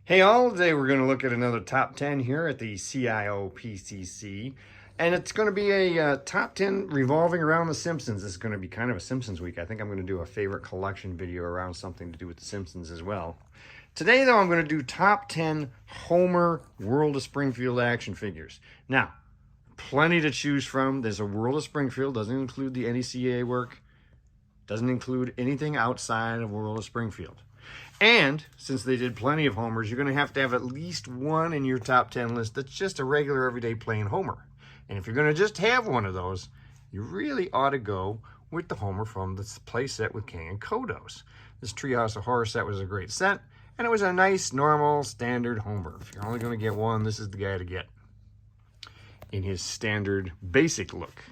Hey all, today we're going to look at another top 10 here at the CIOPCC. And it's going to be a top 10 revolving around the Simpsons. This is going to be kind of a Simpsons week. I think I'm going to do a favorite collection video around something to do with the Simpsons as well. Today though, I'm going to do top 10 Homer World of Springfield action figures. Now, plenty to choose from. There's a World of Springfield, doesn't include the NECA work, doesn't include anything outside of World of Springfield. And since they did plenty of homers, you're going to have at least one in your top 10 list that's just a regular everyday plain homer. And if you're going to just have one of those, you really ought to go with the homer from the play set with King and Kodos. This Treehouse of Horror set was a great set, and it was a nice, normal, standard homer. If you're only going to get one, this is the guy to get in his standard basic look.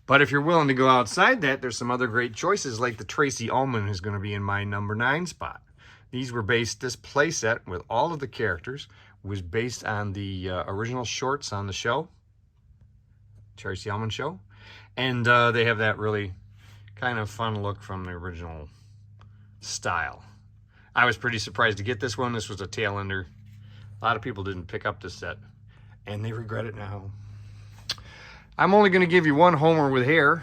But if you're willing to go outside that, there's some other great choices, like the Tracy Allman is going to be in my number 9 spot. These were based, this play set with all of the characters was based on the original shorts on the show, Tracy Allman show. And they have that really kind of fun look from the original style. I was pretty surprised to get this one. This was a tail ender. A lot of people didn't pick up this set, and they regret it now. I'm only going to give you one Homer with hair,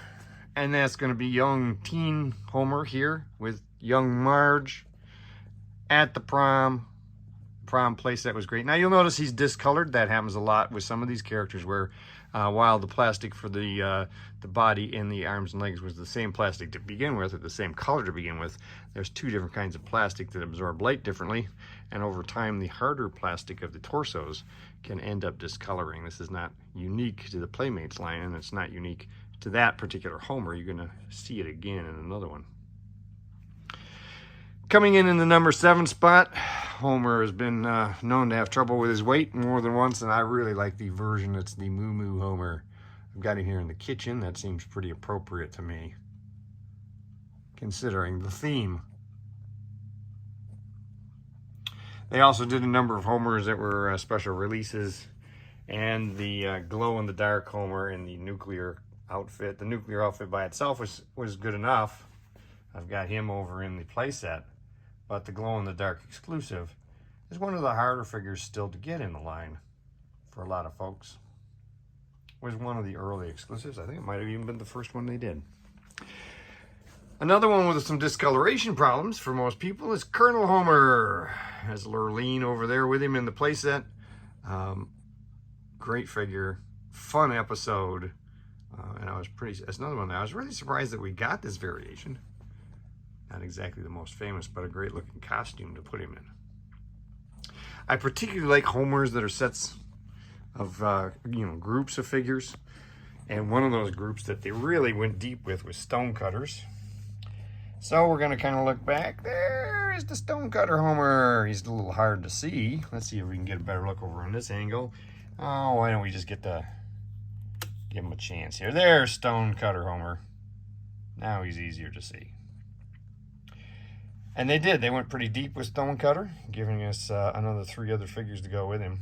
and that's going to be young teen Homer here with young Marge at the prom playset was great. Now you'll notice he's discolored. That happens a lot with some of these characters where while the plastic for the body and the arms and legs was the same plastic to begin with, or the same color to begin with, there's two different kinds of plastic that absorb light differently, and over time the harder plastic of the torsos can end up discoloring. This is not unique to the Playmates line, and it's not unique to that particular Homer. You're going to see it again in another one. Coming in the number 7 spot, Homer has been known to have trouble with his weight more than once, and I really like the version that's the Moo Moo Homer. I've got him here in the kitchen. That seems pretty appropriate to me, considering the theme. They also did a number of Homers that were special releases, and the glow-in-the-dark Homer in the nuclear outfit. The nuclear outfit by itself was good enough. I've got him over in the playset. But the glow-in-the-dark exclusive is one of the harder figures still to get in the line for a lot of folks. It was one of the early exclusives. I think it might have even been the first one they did. Another one with some discoloration problems for most people is Colonel Homer. Has Lurleen over there with him in the playset. Great figure, fun episode, and that's another one. I was really surprised that we got this variation. Not exactly the most famous, but a great looking costume to put him in. I particularly like Homers that are sets of, groups of figures. And one of those groups that they really went deep with was Stonecutters. So we're going to kind of look back. There is the Stonecutter Homer. He's a little hard to see. Let's see if we can get a better look over on this angle. Oh, why don't we just give him a chance here. There's Stonecutter Homer. Now he's easier to see. And they did. They went pretty deep with Stonecutter, giving us another 3 other figures to go with him.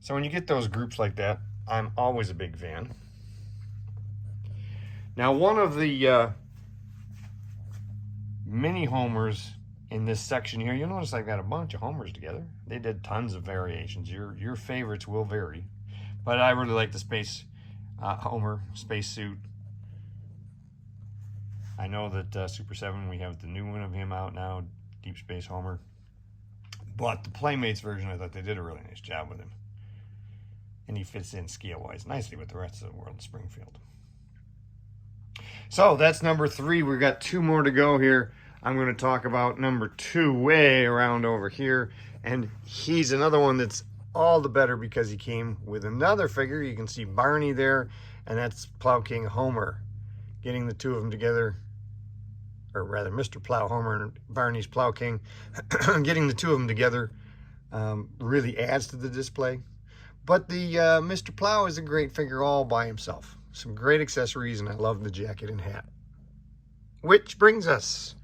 So when you get those groups like that, I'm always a big fan. Now, one of the mini Homers in this section here, you'll notice I've got a bunch of Homers together. They did tons of variations. Your favorites will vary. But I really like the space Homer, spacesuit. I know that Super 7, we have the new one of him out now, Deep Space Homer. But the Playmates version, I thought they did a really nice job with him. And he fits in scale-wise nicely with the rest of the World of Springfield. So that's number 3. We've got 2 more to go here. I'm going to talk about number 2 way around over here. And he's another one that's all the better because he came with another figure. You can see Barney there, and that's Plow King Homer. Getting the 2 of them together, or rather Mr. Plow Homer and Barney's Plow King, getting the 2 of them together really adds to the display. But the Mr. Plow is a great figure all by himself. Some great accessories, and I love the jacket and hat. Which brings us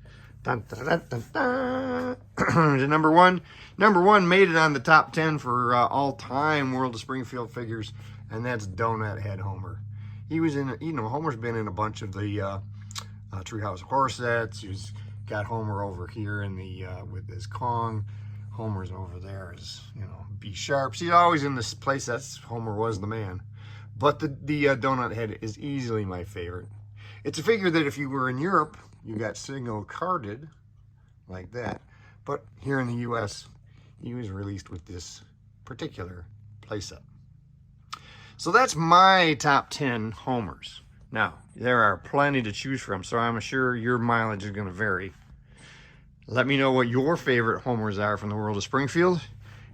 dun, dun, dun, dun, dun, to number 1. Number 1 made it on the top 10 for all-time World of Springfield figures, and that's Donut Head Homer. He was in, Homer's been in a bunch of the Treehouse of Horror sets. He's got Homer over here in the with his Kong. Homer's over there is, you know, B sharp. He's always in this place. That's Homer was the man. But the donut head is easily my favorite. It's a figure that if you were in Europe, you got single carded like that. But here in the US, he was released with this particular playset. So that's my top 10 Homers. Now, there are plenty to choose from, so I'm sure your mileage is going to vary. Let me know what your favorite Homers are from the world of Springfield.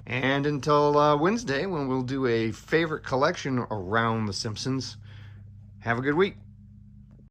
And until Wednesday, when we'll do a favorite collection around The Simpsons, have a good week.